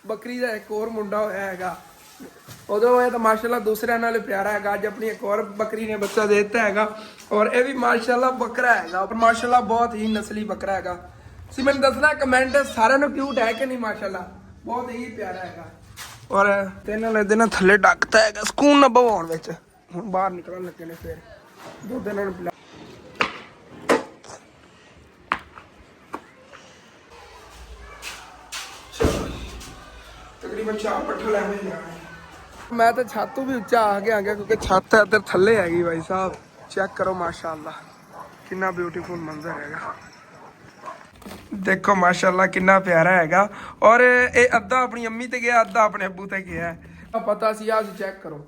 ਬੱਕਰੀ ਦਾ ਇੱਕ ਹੋਰ ਮੁੰਡਾ ਹੋਇਆ ਹੈਗਾ। ਉਦੋਂ ਇਹ ਤਾਂ ਮਾਸ਼ਾਅੱਲਾ ਦੂਸਰਿਆਂ ਨਾਲ ਪਿਆਰਾ ਹੈਗਾ। ਅੱਜ ਆਪਣੀ ਇੱਕ ਹੋਰ ਬੱਕਰੀ ਨੇ ਬੱਚਾ ਦੇ ਦਿੱਤਾ ਹੈਗਾ ਔਰ ਇਹ ਵੀ ਮਾਸ਼ਾਅੱਲਾ ਬੱਕਰਾ ਹੈਗਾ ਪਰ ਮਾਸ਼ਾਅੱਲਾ ਬਹੁਤ ਹੀ ਨਸਲੀ ਬੱਕਰਾ ਹੈਗਾ। ਤੁਸੀਂ ਮੈਨੂੰ ਦੱਸਣਾ ਕਮੈਂਟ ਸਾਰਿਆਂ ਨੂੰ ਕਿਊਟ ਹੈ ਕਿ ਨਹੀਂ? ਮਾਸ਼ਾਅੱਲਾ ਬਹੁਤ ਹੀ ਪਿਆਰਾ ਹੈਗਾ ਔਰ ਇਹਦੇ ਨਾਲ ਥੱਲੇ ਡੱਕਤਾ ਹੈਗਾ ਸਕੂਨ ਨਾਲ ਬਵਾਉਣ ਵਿੱਚ। ਹੁਣ ਬਾਹਰ ਨਿਕਲਣ ਲੱਗੇ ਨੇ ਫਿਰ ਦੁੱਧ ਇਹਨਾਂ ਨੂੰ ਪਿਲਾ। ਤਕਰੀਬਨ 4 ਪੱਠੇ ਲੈ ਕੇ ਜਾਣੇ। ਮੈਂ ਤਾਂ ਛੱਤ ਤੋਂ ਵੀ ਉੱਚਾ ਆ ਗਿਆ ਕਿਉਂਕਿ ਛੱਤ ਇੱਧਰ ਥੱਲੇ ਹੈਗੀ ਭਾਈ ਸਾਹਿਬ। ਚੈੱਕ ਕਰੋ ਮਾਸ਼ਾਅੱਲਾ ਕਿੰਨਾ ਬਿਊਟੀਫੁਲ ਮੰਜ਼ਰ ਹੈਗਾ। ਦੇਖੋ ਮਾਸ਼ਾਅੱਲਾ ਕਿੰਨਾ ਪਿਆਰਾ ਹੈਗਾ ਔਰ ਇਹ ਅੱਧਾ ਆਪਣੀ ਅੰਮੀ ਤੇ ਗਿਆ ਅੱਧਾ ਆਪਣੇ ਅੱਬੂ ਤੇ ਗਿਆ। ਪਤਾ ਸੀ ਆ ਚੈੱਕ ਕਰੋ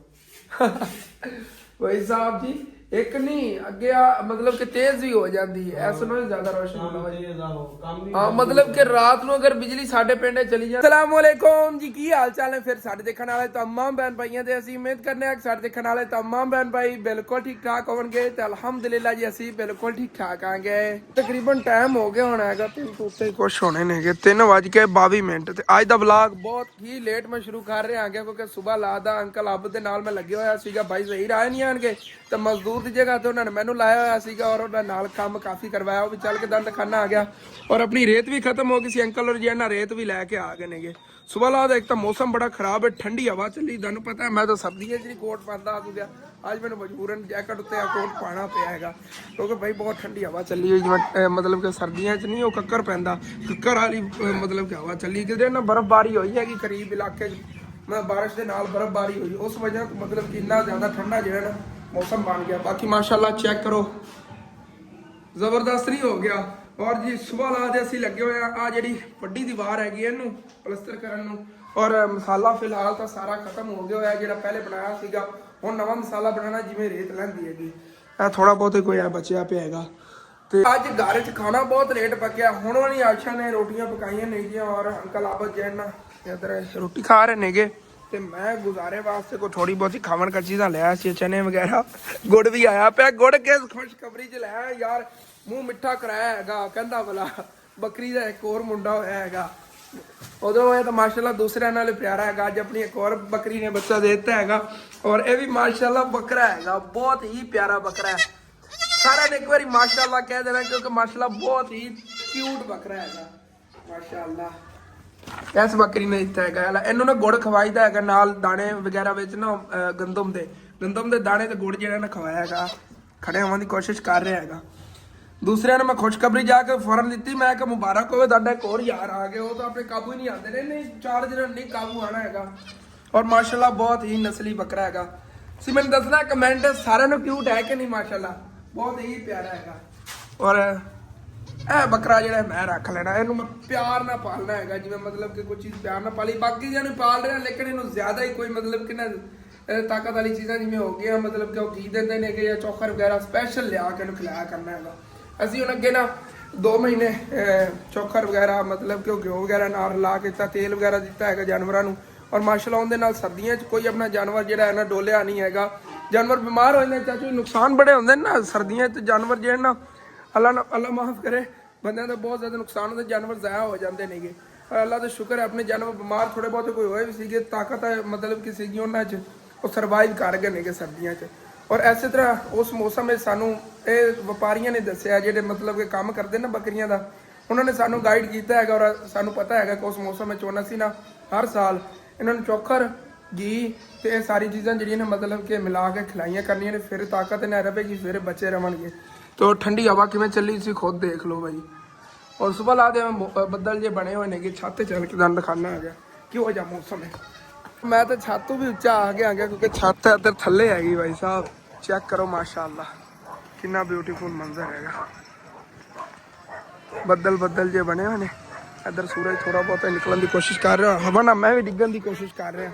ਭਾਈ ਸਾਹਿਬ ਜੀ ਇੱਕ ਨਹੀਂ ਅੱਗੇ मतलब कि तेज भी हो जाती है ऐसा नहीं ज्यादा रोशन होना। मतलब कि रात ਨੂੰ ਅਗਰ ਬਿਜਲੀ ਸਾਡੇ ਪਿੰਡ ਚਲੀ ਜਾਏ। अस्सलाम वालेकुम जी ਕੀ ਹਾਲ ਚਾਲ ਹੈ ਫਿਰ ਸਾਡੇ ਦੇਖਣ ਵਾਲੇ तमाम ਭੈਣ ਭਾਈਆਂ ਤੇ ਅਸੀਂ ਉਮੀਦ ਕਰਨੇ ਆ ਕਿ ਸਾਡੇ ਦੇਖਣ ਵਾਲੇ तमाम ਭੈਣ ਭਾਈ ਬਿਲਕੁਲ ਠੀਕ ਠਾਕ ਹੋਣਗੇ ਤੇ ਅਲਹਮਦੁਲਿਲਾ ਜੀ ਅਸੀਂ ਬਿਲਕੁਲ ਠੀਕ ਠਾਕ ਆਂਗੇ। ਤਕਰੀਬਨ ਟਾਈਮ ਹੋ ਗਿਆ ਹੋਣਾ ਹੈਗਾ 3 ਤੋਂ ਉੱਤੇ ਕੁਛ ਹੋਣੇ ਨੇਗੇ 3:22 ਤੇ ਅੱਜ ਦਾ ਵਲੌਗ ਬਹੁਤ ਹੀ ਲੇਟ ਮੈਂ ਸ਼ੁਰੂ ਕਰ ਰਿਹਾ ਆਂਗੇ ਕਿਉਂਕਿ ਸਵੇਰ ਲਾਦਾ ਅੰਕਲ ਆਬ ਦੇ ਨਾਲ ਮੈਂ ਲੱਗੇ ਹੋਇਆ ਸੀਗਾ। ਭਾਈ ਜ਼ਹੀਰ ਆਏ ਨਹੀਂ ਆਣਗੇ ਤਾਂ ਮਜ਼ਦੂਰ ਦੀ ਜਗ੍ਹਾ ਤੇ ਉਹਨਾਂ ਨੇ ਮੈਨੂੰ ਲਾਇਆ ਹੋਇਆ ਸੀਗਾ ਔਰ ਉਹਨਾਂ ਨਾਲ ਕੰਮ ਕਾਫੀ ਕਰਵਾਇਆ। ਉਹ ਵੀ ਚੱਲ ਕੇ ਦੰਦ ਖਾਨਾ ਆ ਗਿਆ ਔਰ ਆਪਣੀ ਰੇਤ ਵੀ ਖਤਮ ਹੋ ਗਈ ਸੀ। ਅੰਕਲ ਔਰ ਜੀ ਨਾਲ ਰੇਤ ਵੀ ਲੈ ਕੇ ਆ ਗਏ ਨੇਗੇ। ਸੁਬਹ ਲਾਦ ਇੱਕ ਤਾਂ ਮੌਸਮ ਬੜਾ ਖਰਾਬ ਹੈ ਠੰਡੀ ਹਵਾ ਚੱਲੀ। ਤੁਹਾਨੂੰ ਪਤਾ ਮੈਂ ਤਾਂ ਸਰਦੀਆਂ 'ਚ ਕੋਟ ਪਾਉਂਦਾ ਆ ਗਿਆ ਅੱਜ ਮੈਨੂੰ ਮਜਬੂਰਨ ਜੈਕਟ ਉੱਤੇ ਆ ਕੋਟ ਪਾਉਣਾ ਪਿਆ ਹੈਗਾ ਕਿਉਂਕਿ ਭਾਈ ਬਹੁਤ ਠੰਡੀ ਹਵਾ ਚੱਲੀ ਹੋਈ ਜਿਵੇਂ ਮਤਲਬ ਕਿ ਸਰਦੀਆਂ 'ਚ ਨਹੀਂ ਉਹ ਕੱਕਰ ਪੈਂਦਾ ਕੱਕਰ ਵਾਲੀ ਮਤਲਬ ਕਿ ਹਵਾ ਚੱਲੀ ਕਿਤੇ ਨਾ ਬਰਫ਼ਬਾਰੀ ਹੋਈ ਹੈਗੀ ਕਰੀਬ ਇਲਾਕੇ 'ਚ। ਮੈਂ ਬਾਰਿਸ਼ ਦੇ ਨਾਲ ਬਰਫ਼ਬਾਰੀ ਹੋਈ ਉਸ ਵਜ੍ਹਾ ਮਤਲਬ ਕਿ ਇੰਨਾ ਜ਼ਿਆਦਾ ਠੰਡਾ ਜਿਹੜਾ ਨਾ ਮੌਸਮ ਬਣ ਗਿਆ। ਬਾਕੀ ਮਾਸ਼ਾਅੱਲਾ ਚੈੱਕ ਕਰੋ ਜ਼ਬਰਦਸਤ ਨਹੀਂ ਹੋ ਗਿਆ। ਔਰ ਜੀ ਸੁਬਹ ਲਾਦੇ ਅਸੀਂ ਲੱਗੇ ਹੋਏ ਆ ਜਿਹੜੀ ਵੱਡੀ ਦੀਵਾਰ ਹੈਗੀ ਇਹਨੂੰ ਪਲਸਤਰ ਕਰਨ ਨੂੰ ਔਰ ਮਸਾਲਾ ਫਿਲਹਾਲ ਤਾਂ ਸਾਰਾ ਖਤਮ ਹੋ ਗਿਆ ਹੋਇਆ ਜਿਹੜਾ ਪਹਿਲੇ ਬਣਾਇਆ ਸੀਗਾ। ਹੁਣ ਨਵਾਂ ਮਸਾਲਾ ਬਣਾਉਣਾ ਜਿਵੇਂ ਰੇਤ ਲੈਂਦੀ ਹੈਗੀ। ਇਹ ਥੋੜਾ ਬਹੁਤ ਕੋਈ ਆ ਬਚਿਆ ਪਿਆ ਹੈਗਾ ਤੇ ਅੱਜ ਘਰ 'ਚ ਖਾਣਾ ਬਹੁਤ ਲੇਟ ਪੱਕਿਆ। ਹੁਣ ਵਾਲੀ ਆਸ਼ਾ ਨੇ ਰੋਟੀਆਂ ਪਕਾਈਆਂ ਨੇਗੀਆਂ ਔਰ ਅੰਕਲ ਆਬਦ ਜੈਨ ਇੱਧਰ ਰੋਟੀ ਖਾ ਰਹੇ ਨੇਗੇ ਤੇ ਮੈਂ ਗੁਜ਼ਾਰੇ ਵਾਸਤੇ ਕੋਈ ਥੋੜੀ ਬਹੁਤੀ ਖਾਵਣ ਕਰ ਚੀਜ਼ਾਂ ਲਿਆ ਸੀ ਚਨੇ ਵਗੈਰਾ। ਗੁੜ ਵੀ ਆਇਆ ਪਿਆ ਗੁੜ ਕੇ ਖੁਸ਼ਖਬਰੀ 'ਚ ਲਿਆ ਯਾਰ ਮੂੰਹ ਮਿੱਠਾ ਕਰਾਇਆ ਹੈਗਾ। ਕਹਿੰਦਾ ਭਲਾ ਬੱਕਰੀ ਦਾ ਇੱਕ ਹੋਰ ਮੁੰਡਾ ਹੋਇਆ ਹੈਗਾ। ਉਦੋਂ ਇਹ ਤਾਂ ਮਾਸ਼ਾਅੱਲਾ ਦੂਸਰਿਆਂ ਨਾਲ ਪਿਆਰਾ ਹੈਗਾ। ਅੱਜ ਆਪਣੀ ਇੱਕ ਹੋਰ ਬੱਕਰੀ ਨੇ ਬੱਚਾ ਦੇ ਦਿੱਤਾ ਹੈਗਾ ਔਰ ਇਹ ਵੀ ਮਾਸ਼ਾਅੱਲਾ ਬੱਕਰਾ ਹੈਗਾ ਬਹੁਤ ਹੀ ਪਿਆਰਾ ਬੱਕਰਾ ਹੈ। ਸਾਰਿਆਂ ਨੇ ਇੱਕ ਵਾਰੀ ਮਾਸ਼ਾਅੱਲਾ ਕਹਿ ਦੇਣਾ ਕਿਉਂਕਿ ਮਾਸ਼ਾਅੱਲਾ ਬਹੁਤ ਹੀ ਕਿਊਟ ਬੱਕਰਾ ਹੈਗਾ ਮਾਸ਼ਾਅੱਲਾ। ਇਸ ਬੱਕਰੀ ਨੇ ਦਿੱਤਾ ਹੈਗਾ ਇਹਨੂੰ ਨਾ ਗੁੜ ਖਵਾਈਦਾ ਹੈਗਾ ਨਾਲ ਦਾਣੇ ਵਗੈਰਾ ਵਿੱਚ ਨਾ ਗੰਦਮ ਦੇ ਦਾਣੇ ਤੇ ਗੁੜ ਜਿਹੜਾ ਨਾ ਖਵਾਇਆ ਹੈਗਾ। ਖੜੇ ਹੋਣ ਦੀ ਕੋਸ਼ਿਸ਼ ਕਰ ਰਿਹਾ ਹੈਗਾ। ਦੂਸਰਿਆਂ ਨੂੰ ਮੈਂ ਖੁਸ਼ਖਬਰੀ ਜਾ ਕੇ ਫੌਰਨ ਦਿੱਤੀ ਮੈਂ ਕਿ ਮੁਬਾਰਕ ਹੋਵੇ ਤੁਹਾਡਾ ਇੱਕ ਹੋਰ ਯਾਰ ਆ ਗਏ। ਉਹ ਤਾਂ ਆਪਣੇ ਕਾਬੂ ਹੀ ਨਹੀਂ ਆਉਂਦੇ ਨੇ ਨਹੀਂ 4 ਦਿਨ ਨਹੀਂ ਕਾਬੂ ਆਣਾ ਹੈਗਾ ਔਰ ਮਾਸ਼ਾਅੱਲਾ ਬਹੁਤ ਹੀ ਨਸਲੀ ਬੱਕਰਾ ਹੈਗਾ। ਤੁਸੀਂ ਮੈਨੂੰ ਦੱਸਣਾ ਕਮੈਂਟ ਸਾਰਿਆਂ ਨੂੰ ਕਿਊਟ ਹੈ ਕਿ ਨਹੀਂ? ਮਾਸ਼ਾਅੱਲਾ ਬਹੁਤ ਹੀ ਪਿਆਰਾ ਹੈਗਾ ਔਰ ਇਹ ਬੱਕਰਾ ਜਿਹੜਾ ਮੈਂ ਰੱਖ ਲੈਣਾ ਇਹਨੂੰ ਮੈਂ ਪਿਆਰ ਨਾਲ ਪਾਲਣਾ ਹੈਗਾ ਜਿਵੇਂ ਮਤਲਬ ਕਿ ਕੋਈ ਚੀਜ਼ ਪਿਆਰ ਨਾਲ ਪਾਲੀ ਬਾਕੀ ਜਿਹਨੂੰ ਪਾਲ ਰਿਹਾ ਲੇਕਿਨ ਇਹਨੂੰ ਜ਼ਿਆਦਾ ਹੀ ਕੋਈ ਮਤਲਬ ਕਿ ਨਾ ਤਾਕਤ ਵਾਲੀ ਚੀਜ਼ਾਂ ਜਿਵੇਂ ਹੋ ਗਈਆਂ ਮਤਲਬ ਕਿ ਉਹ ਘੀ ਦਿੰਦੇ ਨੇ ਕਿ ਜਾਂ ਚੋਖਰ ਵਗੈਰਾ ਸਪੈਸ਼ਲ ਲਿਆ ਕੇ ਇਹਨੂੰ ਖਿਲਾਇਆ ਕਰਨਾ ਹੈਗਾ। ਅਸੀਂ ਹੁਣ ਅੱਗੇ ਨਾ 2 ਮਹੀਨੇ ਚੋਖਰ ਵਗੈਰਾ ਮਤਲਬ ਕਿ ਉਹ ਘਿਓ ਵਗੈਰਾ ਨਾਲ ਰਲਾ ਕੇ ਤਾਂ ਤੇਲ ਵਗੈਰਾ ਦਿੱਤਾ ਹੈਗਾ ਜਾਨਵਰਾਂ ਨੂੰ ਔਰ ਮਾਸ਼ਾਅੱਲਾ ਉਹਦੇ ਨਾਲ ਸਰਦੀਆਂ 'ਚ ਕੋਈ ਆਪਣਾ ਜਾਨਵਰ ਜਿਹੜਾ ਹੈ ਨਾ ਡੋਲਿਆ ਨਹੀਂ ਹੈਗਾ। ਜਾਨਵਰ ਬਿਮਾਰ ਹੋ ਜਾਂਦੇ ਚਾਚੂ ਨੁਕਸਾਨ ਬੜੇ ਹੁੰਦੇ ਨੇ ਨਾ ਸਰਦੀਆਂ 'ਚ ਜਾਨਵਰ ਜਿਹੜੇ ਨਾ ਅੱਲਾ ਮਾਫ ਕਰੇ ਬੰਦਿਆਂ ਦਾ ਬਹੁਤ ਜ਼ਿਆਦਾ ਨੁਕਸਾਨ ਹੁੰਦਾ ਜਾਨਵਰ ਜ਼ਾਇਆ ਹੋ ਜਾਂਦੇ ਨੇਗੇ। ਔਰ ਅੱਲਾ ਦਾ ਸ਼ੁਕਰ ਹੈ ਆਪਣੇ ਜਾਨਵਰ ਬਿਮਾਰ ਥੋੜੇ ਬਹੁਤੇ ਕੋਈ ਹੋਏ ਵੀ ਸੀਗੇ ਤਾਕਤ ਹੈ ਮਤਲਬ ਕਿ ਸੀਗੀ ਉਹਨਾਂ 'ਚ ਉਹ ਸਰਵਾਈਵ ਕਰ ਗਏ ਨੇਗੇ ਸਰਦੀਆਂ 'ਚ। ਔਰ ਇਸੇ ਤਰ੍ਹਾਂ ਉਸ ਮੌਸਮ ਵਿੱਚ ਸਾਨੂੰ ਇਹ ਵਪਾਰੀਆਂ ਨੇ ਦੱਸਿਆ ਜਿਹੜੇ ਮਤਲਬ ਕਿ ਕੰਮ ਕਰਦੇ ਨਾ ਬੱਕਰੀਆਂ ਦਾ ਉਹਨਾਂ ਨੇ ਸਾਨੂੰ ਗਾਈਡ ਕੀਤਾ ਹੈਗਾ ਔਰ ਸਾਨੂੰ ਪਤਾ ਹੈਗਾ ਕਿ ਉਸ ਮੌਸਮ ਵਿੱਚ ਉਹਨਾਂ ਸੀ ਨਾ ਹਰ ਸਾਲ ਇਹਨਾਂ ਨੂੰ ਚੋਖਰ ਘੀ ਤੇ ਇਹ ਸਾਰੀ ਚੀਜ਼ਾਂ ਜਿਹੜੀਆਂ ਨੇ ਮਤਲਬ ਕਿ ਮਿਲਾ ਕੇ ਖਿਲਾਈਆਂ ਕਰਨੀਆਂ ਨੇ ਫਿਰ ਤਾਕਤ ਨਾ ਰਵੇਗੀ ਫਿਰ ਬੱਚੇ ਰਵਣਗੇ। तो ठंडी हवा किमें चली सी खुद देख लो भाई। और सुबह ला दे बदल जे बने हुए ने छत चल के दंद खाना आ गया क्यों जा मौसम है। मैं तो छत तो भी उच्चा आ गया क्योंकि छत इधर थले हैगी भाई साहब। चेक करो माशाअल्लाह कितना ब्यूटीफुल मंजर हैगा। बदल जे बने हुए ने इधर सूरज थोड़ा बहुत निकलने की कोशिश कर रहा हवा ना मैं भी डिगन की कोशिश कर रहा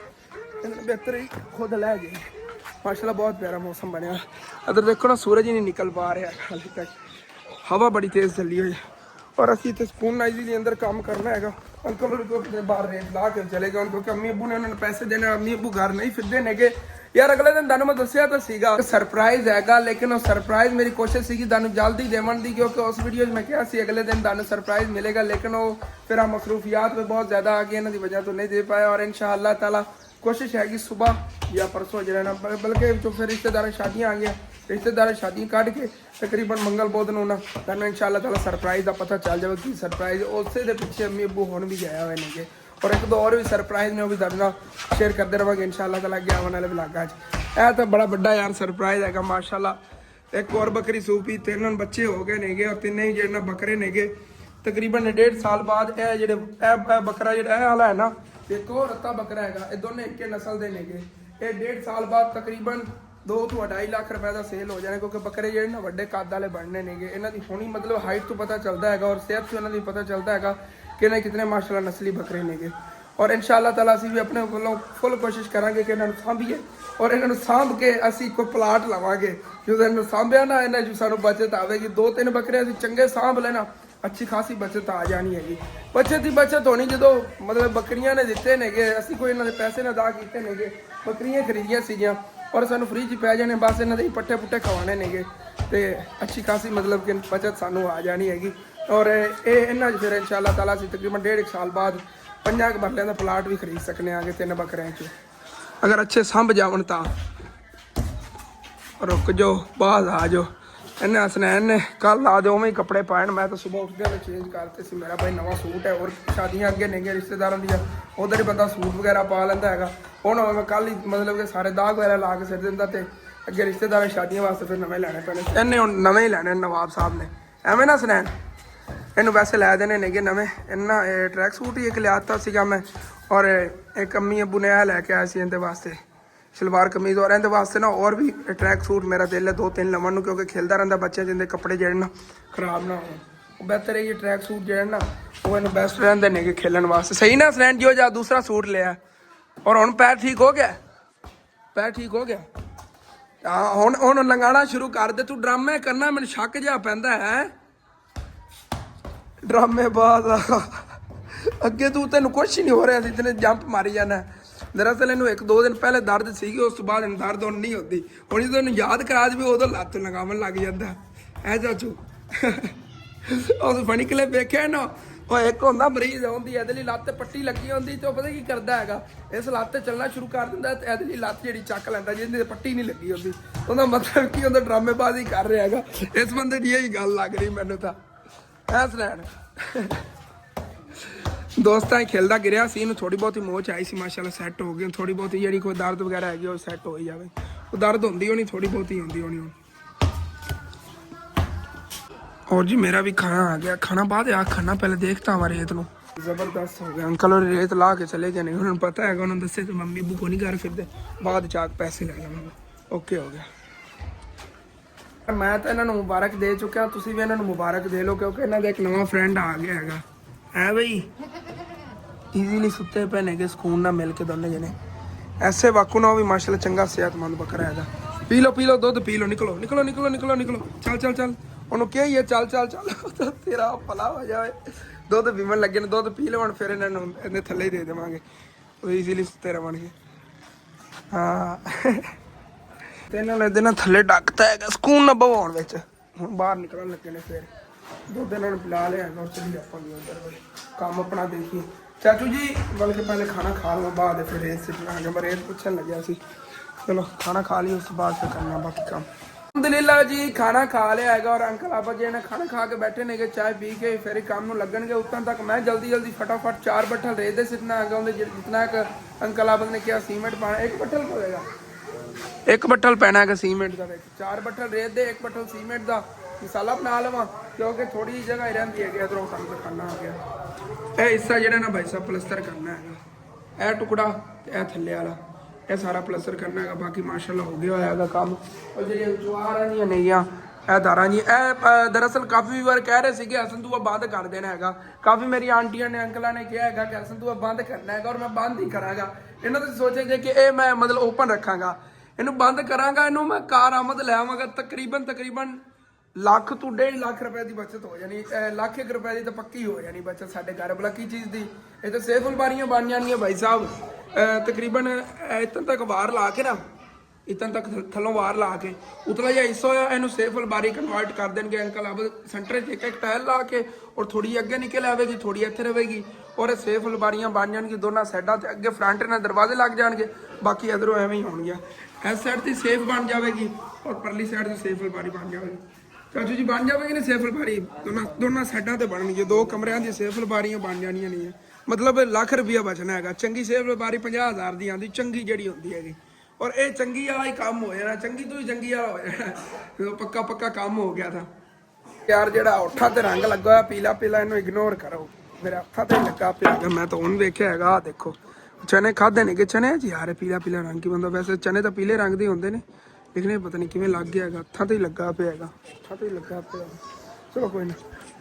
बेहतर ही खुद लै जाए माशाल्लाह। बहुत प्यारा मौसम बनया इधर देखो ना सूरज ही नहीं निकल पा रहा हाले तक हवा बड़ी तेज़ चली हुई और असी इतने स्पूनाइजी के अंदर काम करना है। अंकल को बाहर रेत ला के चले गए क्योंकि अम्मी अबू ने उन्होंने पैसे देने अम्मी अबू घर नहीं फिरते ने ਯਾਰ ਅਗਲੇ ਦਿਨ ਤੁਹਾਨੂੰ ਮੈਂ ਦੱਸਿਆ ਤਾਂ ਸੀਗਾ ਸਰਪ੍ਰਾਈਜ਼ ਹੈਗਾ, ਲੇਕਿਨ ਉਹ ਸਰਪ੍ਰਾਈਜ਼ ਮੇਰੀ ਕੋਸ਼ਿਸ਼ ਸੀਗੀ ਤੁਹਾਨੂੰ ਜਲਦੀ ਦੇਵਣ ਦੀ, ਕਿਉਂਕਿ ਉਸ ਵੀਡੀਓ 'ਚ ਮੈਂ ਕਿਹਾ ਸੀ ਅਗਲੇ ਦਿਨ ਤੁਹਾਨੂੰ ਸਰਪ੍ਰਾਈਜ਼ ਮਿਲੇਗਾ, ਲੇਕਿਨ ਉਹ ਫਿਰ ਆ ਮਸਰੂਫੀਆਤ में बहुत ज़्यादा आ गई, ਇਹਨਾਂ ਦੀ ਵਜ੍ਹਾ ਤੋਂ ਨਹੀਂ ਦੇ ਪਾਇਆ। और इंशाअल्लाह ताला कोशिश है कि सुबह या परसों जो है ना, बल्कि जो फिर रिश्तेदार शादियाँ आ गया, रिश्तेदार शादियाँ काट के तकरीबन मंगल बुध ਨੂੰ ਨਾ ਤੁਹਾਨੂੰ इंशाअल्लाह ताला ਸਰਪ੍ਰਾਈਜ਼ ਦਾ ਪਤਾ ਚੱਲ ਜਾਵੇ ਕਿ ਸਰਪ੍ਰਾਈਜ਼ ਉਸੇ ਦੇ ਪਿੱਛੇ ਅੰਮੀ ਅੱਬੂ ਹੁਣ ਵੀ ਗਏ ਹੋਏ ਨੇਗੇ। और एक दो और भी सरप्राइज ने, वो भी ਤੁਹਾਡੇ ਨਾਲ शेयर करते रहांगे इंशाअल्लाह ताला ਅੱਗੇ ਆਉਣ ਵਾਲੇ ਵਲੌਗਾਂ 'ਚ। ਇਹ ਤਾਂ ਬੜਾ ਵੱਡਾ ਯਾਰ ਸਰਪ੍ਰਾਈਜ਼ ਹੈਗਾ ਮਾਸ਼ਾਅੱਲਾ। ਇੱਕ ਹੋਰ ਬੱਕਰੀ ਸੂਪੀ, ਤਿੰਨ ਬੱਚੇ ਹੋ ਗਏ ਨੇਗੇ, ਔਰ ਤਿੰਨੇ ਹੀ ਜਿਹੜੇ ਬੱਕਰੇ ਨੇਗੇ ਤਕਰੀਬਨ 1.5 ਸਾਲ ਬਾਅਦ ਇਹ ਜਿਹੜੇ ਇਹ ਬੱਕਰਾ ਜਿਹੜਾ ਇਹ ਵਾਲਾ ਹੈ ਨਾ, ਇੱਕ ਹੋਰ ਰੱਤਾ ਬੱਕਰਾ ਹੈਗਾ, ਇਹ ਦੋਨੇ ਇੱਕੇ ਨਸਲ ਦੇ ਨੇਗੇ। ਇਹ 1.5 ਸਾਲ ਬਾਅਦ ਤਕਰੀਬਨ 2 ਤੋਂ 2.5 ਲੱਖ ਰੁਪਏ ਦਾ ਸੇਲ ਹੋ ਜਾਣਾ, ਕਿਉਂਕਿ ਬੱਕਰੇ ਜਿਹੜੇ ਨਾ ਵੱਡੇ ਕੱਦ ਵਾਲੇ ਬਣਨੇ ਨੇਗੇ। ਇਹਨਾਂ ਦੀ ਹੁਣੀ ਮਤਲਬ ਹਾਈਟ ਤੋਂ ਪਤਾ ਚੱਲਦਾ ਹੈਗਾ, ਔਰ ਸਿਹਤ ਤੋਂ ਇਹਨਾਂ ਦੀ ਪਤਾ ਚੱਲਦਾ ਹੈਗਾ ਕਿ ਇਹਨਾਂ ਕਿਤਨੇ ਮਾਸ਼ਾਅੱਲਾ ਨਸਲੀ ਬੱਕਰੇ ਨੇਗੇ। और इंशाअल्लाह ताला ਅਸੀਂ ਵੀ ਆਪਣੇ ਵੱਲੋਂ ਫੁੱਲ ਕੋਸ਼ਿਸ਼ ਕਰਾਂਗੇ ਕਿ ਇਹਨਾਂ ਨੂੰ ਸਾਂਭੀਏ, ਔਰ ਇਹਨਾਂ ਨੂੰ ਸਾਂਭ ਕੇ ਅਸੀਂ ਕੋਈ ਪਲਾਟ ਲਵਾਂਗੇ। ਜਦੋਂ ਇਹਨਾਂ ਨੂੰ ਸਾਂਭਿਆ ਨਾ, ਇਹਨਾਂ 'ਚ ਸਾਨੂੰ ਬਚਤ ਆਵੇਗੀ। 2-3 ਬੱਕਰੇ ਅਸੀਂ ਚੰਗੇ ਸਾਂਭ ਲੈਣਾ, ਅੱਛੀ ਖਾਸੀ ਬਚਤ ਆ ਜਾਣੀ ਹੈਗੀ। ਬੱਚਤ ਦੀ ਬਚਤ ਹੋਣੀ ਜਦੋਂ ਮਤਲਬ ਬੱਕਰੀਆਂ ਨੇ ਦਿੱਤੇ ਨੇਗੇ, ਅਸੀਂ ਕੋਈ ਇਹਨਾਂ ਦੇ ਪੈਸੇ ਨਾ ਅਦਾ ਕੀਤੇ ਨੇਗੇ, ਬੱਕਰੀਆਂ ਖਰੀਦੀਆਂ ਸੀਗੀਆਂ ਔਰ ਸਾਨੂੰ ਫ੍ਰੀ 'ਚ ਪੈ ਜਾਣੇ, ਬਸ ਇਹਨਾਂ ਦੇ ਪੱਠੇ ਪੁੱਠੇ ਖਵਾਣੇ ਨੇਗੇ ਤੇ ਅੱਛੀ ਖਾਸੀ ਮਤਲਬ ਕਿ ਬਚਤ ਸਾਨੂੰ ਆ ਜਾਣੀ ਹੈਗੀ। ਔਰ ਇਹ ਇਹਨਾਂ 'ਚ ਫਿਰ इंशाअल्लाह ताला ਅਸੀਂ ਤਕਰੀਬਨ 1.5 ਸਾਲ ਬਾਅਦ 50 ਬਰਲਿਆਂ ਦਾ ਪਲਾਟ ਵੀ ਖਰੀਦ ਸਕਨੇ ਆਗੇ 3 ਬੱਕਰਿਆਂ 'ਚ, ਅਗਰ ਅੱਛੇ ਸੰਭ ਜਾਵਣ ਤਾਂ। ਰੁਕ ਜਾਓ, ਬਾਅਦ ਆ ਜਾਓ। ਇਹਨੇ ਹਸਨੈਨ ਨੇ ਕੱਲ ਆ ਦਿਓ ਉਵੇਂ ਹੀ ਕੱਪੜੇ ਪਾਣ, ਮੈਂ ਤਾਂ ਸਵੇਰ ਉੱਠਦੇ ਹੋਏ ਚੇਂਜ ਕਰਤੇ ਸੀ। ਮੇਰਾ ਭਾਈ ਨਵਾਂ ਸੂਟ ਹੈ, ਔਰ ਸ਼ਾਦੀਆਂ ਅੱਗੇ ਨੇਗੇ ਰਿਸ਼ਤੇਦਾਰਾਂ ਦੀਆਂ, ਉਧਰ ਹੀ ਬੰਦਾ ਸੂਟ ਵਗੈਰਾ ਪਾ ਲੈਂਦਾ ਹੈਗਾ। ਹੁਣ ਮੈਂ ਕੱਲ ਹੀ ਮਤਲਬ ਕਿ ਸਾਰੇ ਦਾਗ ਵਗੈਰਾ ਲਾ ਕੇ ਸਿੱਟ ਦਿੰਦਾ, ਤੇ ਅੱਗੇ ਰਿਸ਼ਤੇਦਾਰਾਂ ਸ਼ਾਦੀਆਂ ਵਾਸਤੇ ਫਿਰ ਨਵੇਂ ਲੈਣੇ ਪੈਣੇ। ਇਹਨੇ ਹੁਣ ਨਵੇਂ ਹੀ ਲੈਣੇ ਨਵਾਬ ਸਾਹਿਬ ਨੇ, ਐਵੇਂ ਨਾ ਹਸਨੈਨ। ਇਹਨੂੰ ਵੈਸੇ ਲੈ ਦੇਣੇ ਨੇਗੇ ਨਵੇਂ। ਇਹਨਾਂ ਟਰੈਕ ਸੂਟ ਹੀ ਇੱਕ ਲਿਆਤਾ ਸੀਗਾ ਮੈਂ, ਔਰ ਇੱਕ ਅੰਮੀ ਅੱਬੂ ਨੇ ਇਹ ਲੈ ਕੇ ਆਏ ਸੀ ਇਹਦੇ ਵਾਸਤੇ ਸਲਵਾਰ ਕਮੀਜ਼, ਔਰ ਇਹਦੇ ਵਾਸਤੇ ਨਾ ਹੋਰ ਵੀ ਟਰੈਕ ਸੂਟ ਮੇਰਾ ਦਿਲ ਹੈ 2-3 ਲਵਾਂ ਨੂੰ, ਕਿਉਂਕਿ ਖੇਲਦਾ ਰਹਿੰਦਾ ਬੱਚੇ ਜਿੰਦੇ ਕੱਪੜੇ ਜਿਹੜੇ ਨਾ ਖਰਾਬ ਨਾ ਹੋਣ। ਉਹ ਬਿਹਤਰ ਹੈ ਇਹ ਟਰੈਕ ਸੂਟ ਜਿਹੜੇ ਨਾ ਉਹ ਇਹਨੂੰ ਬੈਸਟ ਰਹਿੰਦੇ ਨੇਗੇ ਖੇਲਣ ਵਾਸਤੇ। ਸਹੀ ਨਾ ਫਰੈਂਡ ਜਿਉ ਜਾ ਦੂਸਰਾ ਸੂਟ ਲਿਆ, ਔਰ ਹੁਣ ਪੈਰ ਠੀਕ ਹੋ ਗਿਆ, ਪੈਰ ਠੀਕ ਹੋ ਗਿਆ। ਹਾਂ ਹੁਣ ਲੰਗਾਣਾ ਸ਼ੁਰੂ ਕਰ ਦੇ ਤੂੰ। ਡਰਾਮੇ ਕਰਨਾ ਮੈਨੂੰ ਸ਼ੱਕ ਜਿਹਾ ਪੈਂਦਾ ਹੈ, ਡਰਾਮੇ ਬਾਜ਼ ਅੱਗੇ ਤੂੰ ਤੈਨੂੰ ਕੁਛ ਹੀ ਨਹੀਂ ਹੋ ਰਿਹਾ ਸੀ, ਤੈਨੂੰ ਜੰਪ ਮਾਰੀ ਜਾਣਾ। ਦਰਅਸਲ ਇਹਨੂੰ 1-2 ਦਿਨ ਪਹਿਲੇ ਦਰਦ ਸੀਗੀ, ਉਸ ਤੋਂ ਬਾਅਦ ਇਹਨੂੰ ਦਰਦ ਹੁਣ ਨਹੀਂ ਹੁੰਦੀ। ਹੁਣ ਜਦੋਂ ਇਹਨੂੰ ਯਾਦ ਕਰਾ ਦੇਵੇ ਉਦੋਂ ਲੱਤ ਲਗਾਵਣ ਲੱਗ ਜਾਂਦਾ ਐ ਚਾਚੂ। ਉਸ ਫਨੀ ਕਲਿੱਪ ਵੇਖਿਆ ਨਾ, ਉਹ ਇੱਕ ਹੁੰਦਾ ਮਰੀਜ਼ ਹੁੰਦੀ ਇਹਦੇ ਲਈ ਲੱਤ ਪੱਟੀ ਲੱਗੀ ਹੁੰਦੀ, ਤੇ ਉਹ ਪਤਾ ਕੀ ਕਰਦਾ ਹੈਗਾ, ਇਸ ਲੱਤ ਤੇ ਚੱਲਣਾ ਸ਼ੁਰੂ ਕਰ ਦਿੰਦਾ, ਤੇ ਇਹਦੇ ਲਈ ਲੱਤ ਜਿਹੜੀ ਚੱਕ ਲੈਂਦਾ ਜਿਹਦੇ ਤੇ ਪੱਟੀ ਨਹੀਂ ਲੱਗੀ ਹੁੰਦੀ। ਉਹਦਾ ਮਤਲਬ ਕੀ ਹੁੰਦਾ, ਡਰਾਮੇਬਾਜ਼ੀ ਕਰ ਰਿਹਾ ਹੈਗਾ। ਇਸ ਬੰਦੇ ਦੀ ਇਹੀ ਗੱਲ ਲੱਗ ਰਹੀ ਮੈਨੂੰ ਤਾਂ। ਹਸਨੈਨ ਦੋਸਤਾਂ ਹੀ ਖੇਲਦਾ ਗਿਰਿਆ ਸੀ, ਇਹਨੂੰ ਥੋੜੀ ਬਹੁਤੀ ਮੋਚ ਆਈ ਸੀ, ਮਾਸ਼ਾਅੱਲਾ ਸੈੱਟ ਹੋ ਗਈ। ਥੋੜੀ ਬਹੁਤੀ ਜਿਹੜੀ ਕੋਈ ਦਰਦ ਵਗੈਰਾ ਹੈਗੀ ਉਹ ਸੈੱਟ ਹੋ ਹੀ ਜਾਵੇ। ਉਹ ਦਰਦ ਹੁੰਦੀ ਹੋਣੀ, ਥੋੜੀ ਬਹੁਤੀ ਹੁੰਦੀ ਹੋਣੀ। और जी मेरा भी खाना आ गया, खाना बाद यार खाना पहले देखता हमारे रेत ਨੂੰ ਜ਼ਬਰਦਸਤ ਹੋ ਗਿਆ। ਅੰਕਲ और रेत ला के चले गए, नहीं उन्होंने पता है उन्होंने दसे तो मम्मी अबू को नहीं घर फिरते, बाद चाक पैसे ले लवांगे। ओके हो गया। मैं तो इन्होंने मुबारक दे चुका, तुसी भी इन्होंने मुबारक दे लो, क्योंकि इन्हों एक नवा फ्रेंड आ गया हैगा है बई। ईजीली सुते पे ने सुकून ना मिल के दोनों जने ऐसे वाकू ना भी माशाल्लाह चंगा सेहतमंद बकरा है। पी लो दुध पी लो, निकलो निकलो निकलो निकलो निकलो, चल चल चल। ਉਹਨੂੰ ਕਿਹਾ ਹੀ ਹੈ ਚੱਲ ਚੱਲ ਚੱਲ, ਤੇਰਾ ਭਲਾ ਹੋ ਜਾਵੇ। ਦੁੱਧ ਪੀਵਣ ਲੱਗੇ ਨੇ, ਦੁੱਧ ਪੀ ਲਵਣ, ਫਿਰ ਇਹਨਾਂ ਨੂੰ ਇਹਦੇ ਥੱਲੇ ਹੀ ਦੇ ਦੇਵਾਂਗੇ, ਉਹ ਈਜ਼ੀਲੀ ਸੁੱਤੇ ਰਵਣਗੇ। ਹਾਂ ਤੇ ਇਹਨਾਂ ਨੇ ਇਹਦੇ ਨਾਲ ਥੱਲੇ ਡੱਕਤਾ ਹੈਗਾ ਸਕੂਨ ਨਾਲ ਬਵਾਉਣ ਵਿੱਚ। ਹੁਣ ਬਾਹਰ ਨਿਕਲਣ ਲੱਗੇ ਨੇ, ਫਿਰ ਦੁੱਧ ਇਹਨਾਂ ਨੂੰ ਪਿਲਾ ਲਿਆ ਹੈਗਾ, ਉਸ ਲਈ ਆਪਾਂ ਵੀ ਉੱਧਰ ਕੰਮ ਆਪਣਾ ਦੇਖੀਏ। ਚਾਚੂ ਜੀ ਬਲਕਿ ਪਹਿਲੇ ਖਾਣਾ ਖਾ ਲਵਾਂ, ਬਾਅਦ ਫਿਰ ਰੇਤ ਸਿੱਟਾਂਗੇ। ਮੈਂ ਰੇਤ ਪੁੱਛਣ ਲੱਗਿਆ ਸੀ, ਚਲੋ ਖਾਣਾ ਖਾ ਲਈ, ਉਸ ਤੋਂ ਬਾਅਦ ਫਿਰ ਕਰਨਾ ਬਾਕੀ ਕੰਮ। ਅਲਹਮਦੁਲਿल्लाह जी खाना खा लिया है, और अंकल आपा जी ने खाना खा के बैठे ने, चाय पी के फिर काम में लगन उतन तक मैं जल्दी फटाफट 4 बट्ठल रेत दे सिटना है। जितना अंकल आपा ने क्या सीमेंट पाना, 1 बट्ठल पड़ेगा, 1 बट्ठल पैना है सीमेंट का। 4 बट्ठल रेत दे 1 बट्ठल सीमेंट का मसाला बना लवा, क्योंकि थोड़ी जी जगह रहती है। इधरों काम खाना आ गया, यह हिस्सा जो ना भाई साहब प्लस्तर करना है, यह टुकड़ा यह थले वाला ਇਹ ਸਾਰਾ ਪਲਸਟਰ ਕਰਨਾ ਹੈਗਾ। ਬਾਕੀ ਮਾਸ਼ਾਅੱਲਾ ਹੋ ਗਿਆ ਹੈਗਾ ਕੰਮ। ਔਰ ਜਿਹੜੀਆਂ ਜਵਾਰਾਂ ਦੀਆਂ ਨੇਗੀਆਂ ਇਹ ਦਾਰਾਂ ਜੀ, ਇਹ ਦਰਅਸਲ ਕਾਫੀ ਵਾਰ ਕਹਿ ਰਹੇ ਸੀਗੇ ਹਸਨ ਤੂੰ ਬੰਦ ਕਰ ਦੇਣਾ ਹੈਗਾ। ਕਾਫੀ ਮੇਰੀ ਆਂਟੀਆਂ ਨੇ ਅੰਕਲਾਂ ਨੇ ਕਿਹਾ ਹੈਗਾ ਕਿ ਹਸਨ ਤੂੰ ਬੰਦ ਕਰਨਾ ਹੈਗਾ, ਔਰ ਮੈਂ ਬੰਦ ਹੀ ਕਰਾਂਗਾ। ਇਹਨਾਂ ਤੁਸੀਂ ਸੋਚेंगे कि ਇਹ ਮੈਂ ਮਤਲਬ ਓਪਨ ਰੱਖਾਂਗਾ, ਇਹਨੂੰ ਬੰਦ ਕਰਾਂਗਾ। ਇਹਨੂੰ ਮੈਂ ਕਾਰ ਆਮਦ ਲੈ ਆਵਾਂਗਾ, ਤਕਰੀਬਨ ਲੱਖ ਤੋਂ 1.5 ਲੱਖ ਰੁਪਏ ਦੀ ਬਚਤ ਹੋ ਜਾਣੀ। ਲੱਖ 1 ਰੁਪਏ ਦੀ ਤਾਂ ਪੱਕੀ ਹੋ ਜਾਣੀ ਬਚਤ ਸਾਡੇ ਘਰ। ਭਲਾ ਕੀ ਚੀਜ਼ ਦੀ, ਇਹ ਤਾਂ ਸੇਫ ਅਲਮਾਰੀਆਂ ਬਣ ਜਾਣਗੀਆਂ ਭਾਈ ਸਾਹਿਬ। ਤਕਰੀਬਨ ਇੱਥੋਂ ਤੱਕ ਬਾਹਰ ਲਾ ਕੇ ਨਾ ਇਤਾਂ ਤੱਕ ਥੱਲੋਂ ਵਾਰ ਲਾ ਕੇ ਉਤਲਾ ਜਿਹਾ ਹਿੱਸਾ ਹੋਇਆ ਇਹਨੂੰ ਸੇਫ ਅਲਮਾਰੀ ਕਨਵਰਟ ਕਰ ਦੇਣਗੇ ਅੰਕਲ ਆਬ ਸੈਂਟਰ 'ਚ ਇੱਕ ਟਾਇਲ ਲਾ ਕੇ ਔਰ ਥੋੜੀ ਅੱਗੇ ਨਿਕਲ ਆਵੇਗੀ ਥੋੜੀ ਇੱਥੇ ਰਹੇਗੀ ਔਰ ਸੇਫ ਅਲਮਾਰੀਆਂ ਬਣ ਜਾਣਗੀਆਂ ਦੋਨਾਂ ਸਾਈਡਾਂ ਤੇ ਅੱਗੇ ਫਰੰਟ ਨਾਲ ਦਰਵਾਜ਼ੇ ਲੱਗ ਜਾਣਗੇ ਬਾਕੀ ਇਧਰੋਂ ਐਵੇਂ ਹੀ ਹੋਣਗੀਆਂ ਇਸ ਸਾਈਡ ਤੇ ਸੇਫ ਬਣ ਜਾਵੇਗੀ ਔਰ ਪਰਲੀ ਸਾਈਡ ਤੇ ਸੇਫ ਅਲਮਾਰੀ ਬਣ ਜਾਵੇਗੀ ਚਾਚੂ ਜੀ ਬਣ ਜਾਵੇਗੀ ਨਾ ਸੇਫ ਅਲਮਾਰੀ ਦੋਨਾਂ ਸਾਈਡਾਂ ਤੇ ਬਣਨਗੀਆਂ 2 ਕਮਰਿਆਂ ਦੀ ਸੇਫ ਅਲਮਾਰੀਆਂ ਬਣ ਜਾਣੀਆਂ ਨਹੀਂ ਮਤਲਬ ਲੱਖ ਰੁਪਇਆ ਬਚਣਾ ਹੈਗਾ ਚੰਗੀ ਸੇਫ ਅਲਮਾਰੀ 50,000 ਦੀ ਆਉਂਦੀ ਚੰਗੀ ਜਿਹੜੀ ਹੁੰਦੀ ਹੈਗੀ ਔਰ ਇਹ ਚੰਗੀ ਵਾਲਾ ਹੀ ਕੰਮ ਹੋ ਜਾਣਾ ਚੰਗੀ ਤੋਂ ਹੀ ਚੰਗੀ ਵਾਲਾ ਹੋ ਜਾਣਾ ਪੱਕਾ ਕੰਮ ਹੋ ਗਿਆ ਤਾਂ ਯਾਰ ਜਿਹੜਾ ਉੱਠਾ ਤੇ ਰੰਗ ਲੱਗਾ ਹੋਇਆ ਪੀਲਾ ਇਹਨੂੰ ਇਗਨੋਰ ਕਰੋ ਮੇਰੇ ਹੱਥਾਂ ਤੇ ਲੱਗਾ ਪਿਆ ਹੈਗਾ ਮੈਂ ਤਾਂ ਹੁਣ ਵੇਖਿਆ ਹੈਗਾ ਆਹ ਦੇਖੋ ਚਨੇ ਖਾਦੇ ਨੇ ਕਿ ਚਨੇ ਜੀ ਯਾਰ ਪੀਲਾ ਰੰਗ ਕੀ ਬੰਦਾ ਵੈਸੇ ਚਨੇ ਤਾਂ ਪੀਲੇ ਰੰਗ ਦੇ ਹੁੰਦੇ ਨੇ ਲੇਕਿਨ ਇਹ ਪਤਾ ਨਹੀਂ ਕਿਵੇਂ ਲੱਗ ਗਿਆ ਹੈਗਾ ਹੱਥਾਂ ਤੇ ਹੀ ਲੱਗਾ ਪਿਆ ਹੈਗਾ ਹੱਥਾਂ ਤੇ ਹੀ ਲੱਗਾ ਪਿਆ ਚਲੋ ਕੋਈ ਨਾ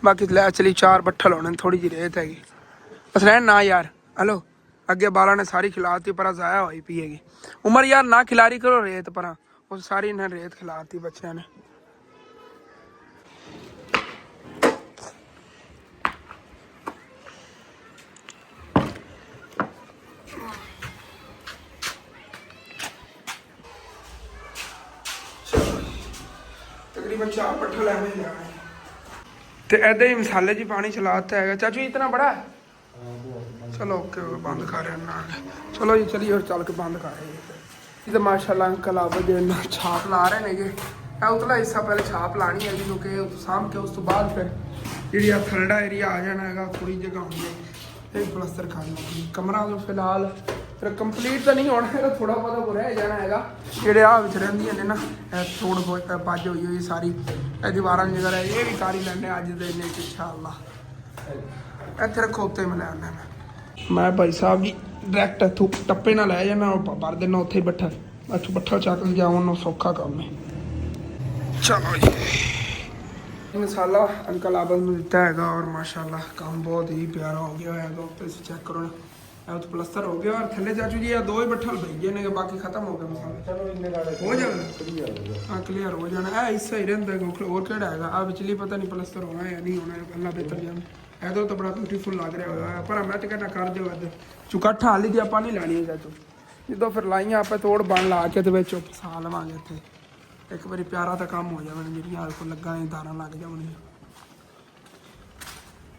ਬਾਕੀ ਲੈ ਚਲੀ 4 ਬੱਠਲ ਹੋਣੇ ਥੋੜੀ ਜਿਹੀ ਰੇਤ ਹੈਗੀ ਬਸ ਰਹਿਣ ਨਾ ਯਾਰ ਹਲੋ ਅੱਗੇ ਬਾਲਾਂ ਨੇ ਸਾਰੀ ਖਿਲਾਤੀ ਪਰ ਜ਼ਾਇਆ ਹੋਈ ਪਈ ਹੈਗੀ ਉਮਰ ਯਾਰ ਨਾ ਖਿਲਾਰੀ ਕਰੋ ਰੇਤ ਪਰ ਉਹ ਸਾਰੀ ਇਹਨਾਂ ਰੇਤ ਖਿਲਾਤੀ ਬੱਚਿਆਂ ਨੇ तकरीबन 4 पट्ठा ले तो ऐसे ही मसाले जी पानी चलाता है चाचू इतना बड़ा है चलो ओके बंद कर रहे चलो जी चलिए और चल के बंद कर रहे तो माशाल्लाह अंकल आप जो छाप ला रहे हैं उतला हिस्सा पहले छाप लानी है क्योंकि साम के उस तो बाद फिर जी थल्डा एरिया आ जाना है थोड़ी जगह होंगी प्लस्तर करना कमरा तो फिलहाल फिर कंप्लीट तो नहीं होना है थोड़ा बहुत रह जाना है ਜਿਹੜੇ ਆ ਵਿੱਚ ਰਹਿੰਦੀਆਂ ਨੇ ਨਾ ਥੋੜ ਬਹੁਤ ਪੱਜ ਹੋਈ ਸਾਰੀ ਇਹ ਦੀਵਾਰਾਂ ਜਿਹੜਾ ਹੈ ਇਹ ਵੀ ਸਾਰੀ ਲੈਣੇ ਅੱਜ ਦੇ ਨੇ ਇਨਸ਼ਾਅੱਲਾ ਇੱਥੇ ਰੱਖੋ ਉੱਤੇ ਮੈਂ ਲੈ ਆਉਂਦਾ ਮੈਂ ਭਾਈ ਸਾਹਿਬ ਜੀ ਡਾਇਰੈਕਟ ਇੱਥੋਂ ਟੱਪੇ ਨਾਲ ਲੈ ਜਾਣਾ ਉਹ ਭਰ ਦੇਣਾ ਉੱਥੇ ਬੱਠਾ ਇੱਥੋਂ ਬੱਠਾ ਚੱਕ ਕੇ ਜਾਉਣ ਨੂੰ ਸੌਖਾ ਕੰਮ ਹੈ ਚਲੋ ਜੀ ਮਸਾਲਾ ਅੰਕਲ ਆਬਦ ਨੂੰ ਦਿੱਤਾ ਹੈਗਾ ਔਰ ਮਾਸ਼ਾਅੱਲਾ ਕੰਮ ਬਹੁਤ ਹੀ ਪਿਆਰਾ ਹੋ ਗਿਆ ਹੈਗਾ ਉੱਤੇ ਤੁਸੀਂ ਚੈੱਕ ਕਰੋ ਨਾ तो प्लस्तर हो गया और थले चाचू जी 2 ही बट्ठल भेजे ने बाकी खत्म हो गया मसाला चलो इन्ने हो जाएगा हाँ क्लियर हो जाना है इससे ही रहता है और केड़ा है आ बिचली पता नहीं प्लस्तर होना है या नहीं होना है अल्लाह बेहतर जाने ऐसा तो बड़ा ब्यूटीफुल लग रहा है पर मैं तो कहना कर दो अद चुकाठा हाली दी आपां नहीं लानी है चाचू जो फिर लाइया आप तोड़ बन ला के फसा लवांगे इतने एक बारी प्यारा तो काम हो जाए मेरी को लगा दारा लग जाए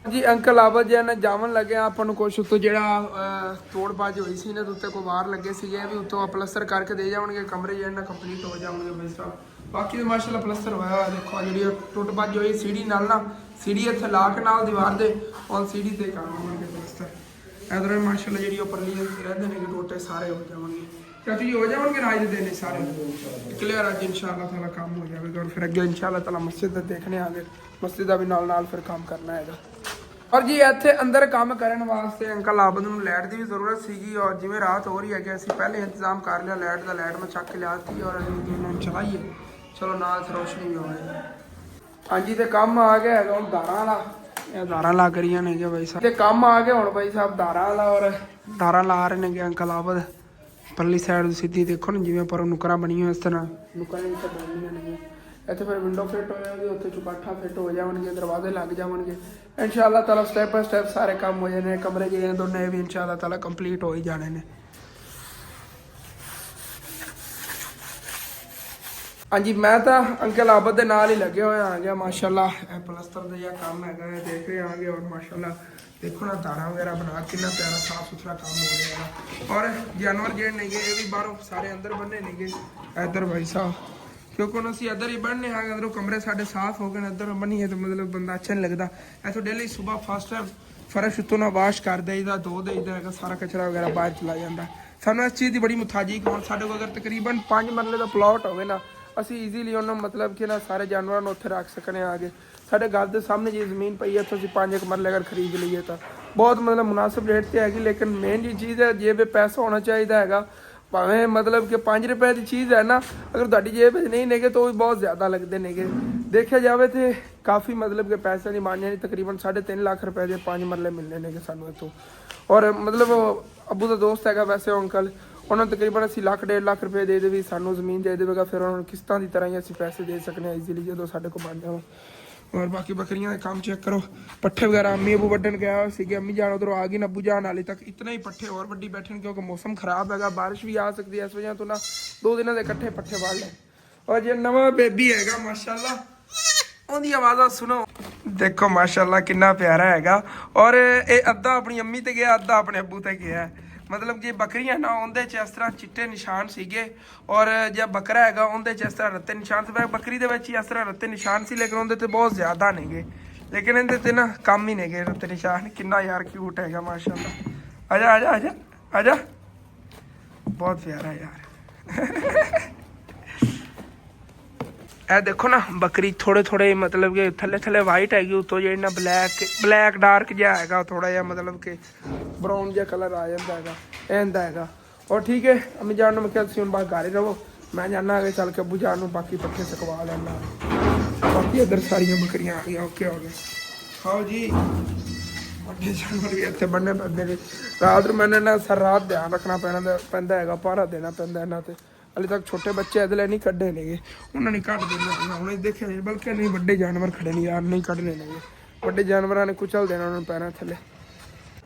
जी अंकल आबद जी ने जावन लगे ਆਪਾਂ ਨੂੰ ਕੁਛ ਉੱਤੋਂ ਜਿਹੜਾ ਤੋੜ ਬਾਜ ਹੋਈ ਸੀ ਨੇ ਉੱਤੇ ਕੋ ਵਾਰ ਲੱਗੇ ਸੀਗੇ ਵੀ ਉੱਤੋਂ ਪਲਸਟਰ ਕਰਕੇ ਦੇ ਜਾਵਣਗੇ ਕਮਰੇ ਜਿਹੜਾ ਕੰਪਲੀਟ ਹੋ ਜਾਣਗੇ ਬਈ ਸਾਹਿਬ ਬਾਕੀ ਤਾਂ ਮਾਸ਼ਾਅੱਲਾ ਪਲਸਟਰ ਹੋਇਆ ਦੇਖੋ ਜਿਹੜੀ ਟੁੱਟ ਬਾਜ ਹੋਈ ਸੀੜੀ ਨਾਲ ਨਾ ਸੀੜੀ ਇੱਥੇ ਲਾ ਕੇ ਨਾਲ ਦੀਵਾਰ ਦੇ ਔਰ ਸੀੜੀ ਤੇ ਕਰਵਾਵਾਂਗੇ ਪਲਸਟਰ ਇਧਰ ਮਾਸ਼ਾਅੱਲਾ ਜਿਹੜੀ ਉੱਪਰਲੀ ਰਹਿੰਦੇ ਨੇ ਟੋਟੇ ਸਾਰੇ ਹੋ ਜਾਣਗੇ ਚਾਚੂ ਜੀ ਹੋ ਜਾਣਗੇ ਰਾਜ ਦੇ ਨੇ ਸਾਰੇ ਕਲੀਅਰ ਅੱਜ ਇਨਸ਼ਾਅੱਲਾ ਤਾਲਾ ਕੰਮ ਹੋ ਜਾਵੇਗਾ ਔਰ ਫਿਰ ਅੱਗੇ ਇਨਸ਼ਾਅੱਲਾ ਤਾਲਾ ਮਸਜਿਦ ਦੇ ਦੇਖਣੇ ਆਗੇ ਮਸਜਿਦ ਦਾ ਵੀ ਨਾਲ ਫਿਰ ਕੰਮ ਕਰਨਾ ਹੈਗਾ और जी ਇੱਥੇ ਅੰਦਰ ਕੰਮ ਕਰਨ ਵਾਸਤੇ ਅੰਕਲ ਆਬਦ ਨੂੰ ਲਾਈਟ ਦੀ ਵੀ ਜ਼ਰੂਰਤ ਸੀਗੀ ਔਰ ਜਿਵੇਂ ਰਾਤ ਹੋ ਰਹੀ ਹੈ ਕਿ ਅਸੀਂ ਪਹਿਲੇ ਇੰਤਜ਼ਾਮ ਕਰ ਲਿਆ ਲਾਈਟ ਦਾ ਲਾਈਟ ਮੈਂ ਚੱਕ ਕੇ ਲਿਆਤੀ ਔਰ ਅਸੀਂ ਦੋਨੋਂ ਚਲਾਈਏ ਚਲੋ ਨਾਲ ਰੋਸ਼ਨੀ ਵੀ ਹੋਵੇ ਹਾਂਜੀ ਤੇ ਕੰਮ ਆ ਗਿਆ ਹੈਗਾ ਹੁਣ ਦਾਰਾਂ ਵਾਲਾ ਇਹ ਦਾਰਾਂ ਲਾ ਕਰੀਆਂ ਨੇ ਕਿ ਬਾਈ ਸਾਹਿਬ ਤੇ ਕੰਮ ਆ ਗਿਆ ਹੁਣ ਬਾਈ ਸਾਹਿਬ ਦਾਰਾਂ ਵਾਲਾ ਔਰ ਦਾਰਾਂ ਲਾ ਰਹੇ ਨੇ ਅੰਕਲ ਆਬਦ ਪਰਲੀ ਸਾਈਡ ਸਿੱਧੀ ਦੇਖੋ ਨਾ ਜਿਵੇਂ ਪਰ ਨੁਕਰਾਂ ਬਣੀਆਂ ਇਸ ਤਰ੍ਹਾਂ ਨੁਕਰਾਂ ਇੱਥੇ ਬਣੀਆਂ ਨੇ ਇੱਥੇ ਫਿਰ ਵਿੰਡੋ ਫਿੱਟ ਹੋ ਜਾਣਗੇ ਉੱਥੇ ਚੁਕਾਠਾ ਫਿੱਟ ਹੋ ਜਾਣਗੇ ਦਰਵਾਜ਼ੇ ਲੱਗ ਜਾਣਗੇ ਇਨਸ਼ਾਅੱਲਾ ਤਾਲਾ ਸਟੈਪ ਬਾਈ ਸਟੈਪ ਸਾਰੇ ਕੰਮ ਹੋ ਜਾਣੇ ਕਮਰੇ ਜਿਹੜੇ ਦੋਨੇ ਵੀ ਇਨਸ਼ਾਅੱਲਾ ਤਾਲਾ ਕੰਪਲੀਟ ਹੋ ਹੀ ਜਾਣੇ ਨੇ ਹਾਂਜੀ ਮੈਂ ਤਾਂ ਅੰਕਲ ਆਬਦ ਦੇ ਨਾਲ ਹੀ ਲੱਗੇ ਹੋਏ ਆ ਗਿਆ ਮਾਸ਼ਾਅੱਲਾ ਇਹ ਪਲਸਤਰ ਦਾ ਜਾਂ ਕੰਮ ਹੈਗਾ ਦੇਖ ਰਹੇ ਆਂਗੇ ਔਰ ਮਾਸ਼ਾਅੱਲਾ ਦੇਖੋ ਨਾ ਤਾਰਾਂ ਵਗੈਰਾ ਬਣਾ ਕਿੰਨਾ ਪਿਆਰਾ ਸਾਫ ਸੁਥਰਾ ਕੰਮ ਹੋ ਰਿਹਾ ਹੈ ਔਰ ਜਾਨਵਰ ਜਿਹੜੇ ਨੇਗੇ ਇਹ ਵੀ ਬਾਹਰੋਂ ਸਾਰੇ ਅੰਦਰ ਬੰਨੇ ਨੇਗੇ ਇੱਧਰ ਭਾਈ ਸਾਹਿਬ क्योंकि हम असं इधर ही बढ़ने आ गए अंदरों कमरे साढ़े साफ हो गए इधर बनीए तो मतलब बंदा अच्छा नहीं लगता इतों डेली सुबह फर्स्ट टाइम फर्श उत्तों ना वाश कर देईदा धो देईदा है सारा कचरा वगैरह बाहर चला जाता सानू इस चीज़ की बड़ी मुताजी होने साढ़े को अगर तकरीबन 5 मरले का प्लॉट हो ना असी ईजीली उन्होंने मतलब कि ना सारे जानवरों को उत्थे रख सकने आगे साढ़े घर के सामने जी जमीन पई है तो असी 5 मरले अगर खरीद लीए तो बहुत मतलब मुनासिब रेट पर हैगी लेकिन मेन जी चीज़ है जेब पैसा होना चाहिए है भावें मतलब कि 5 रुपए की चीज़ है ना अगर तुहाडी जेब नहीं नेगे तो भी बहुत ज़्यादा लगते नेगे देखा जाए तो काफ़ी मतलब कि पैसे की मान्य तकरीबन 3.5 लाख रुपए के 5 मरले मिलने ने सानू इतों और मतलब अबू का दोस्त है वैसे अंकल उन्होंने तकरीबन असी 1.5 लाख रुपए दे दे भी सानू जमीन दे देगा फिर उन्होंने किस्तां की तरह ही असी पैसे दे सकते हैं ईजीली जो साढ़े को बन जाए और बाकी बकरियां का काम चेक करो। पट्ठे वगैरह अम्मी अबू वड्डन गया सी, अम्मी जान उधरों आ गई ना, अबू जान हाले तक इतना ही पट्ठे और वड्डी बैठे क्योंकि मौसम खराब है, बारिश भी आ सकती है, इस वजह तो ना 2 दिनों के इकट्ठे पट्ठे वाल ले। और जो नवा बेबी हैगा माशाल्लाह ओदी आवाज़ सुनो, देखो माशाल्लाह कितना प्यारा हैगा। और ये अद्धा अपनी अम्मी ते गया, अद्धा अपने अबू ते गया है। मतलब कि बकरियां ना उनके च इस तरह चिट्टे निशान सीगे, और जो बकरा हैगा उनके च इस तरह रत्ते निशान से, बकरी दे विच ही इस तरह रत्ते निशान सी, लेकिन उनके ते बहुत ज़्यादा नहीं गे, लेकिन इनके ते ना कम ही नहीं गे रत्ते निशान। कितना यार क्यूट हैगा माशाल्लाह। आजा आजा आजा आजा, बहुत प्यारा यार। ਇਹ देखो ना बकरी थोड़े थोड़े मतलब कि थले थले वाइट हैगी, उतो जो ना ब्लैक डार्क जिहा हैगा थोड़ा जिहा, मतलब कि ब्राउन जिहा कलर आ जाता हैगा, इहदा हैगा। और ठीक है अम्मी जान मैं क्या तुम बाहर घर ही रहो, मैं जाना आगे चल के अबू जान बाकी पट्ठे सकवा लेना। बाकी इधर सारिया बकरियां आ गई, ओके हो गए। हाँ जी पट्ठे जानवर भी इतने बनने पैंदे ने, रात मैंने ना सर रात ध्यान रखना पैंदा हैगा, पहरा देना पैंदा इन्हां ते। हाले तक छोटे बच्चे इधर नहीं कड्ढे ने, उन्होंने नहीं कट देना, उन्हें देखे नहीं, बल्कि नहीं बड़े जानवर खड़े नहीं यार, नहीं कड्ढने ने, बड़े जानवरों ने कुचल देना उन्होंने पैरों थले।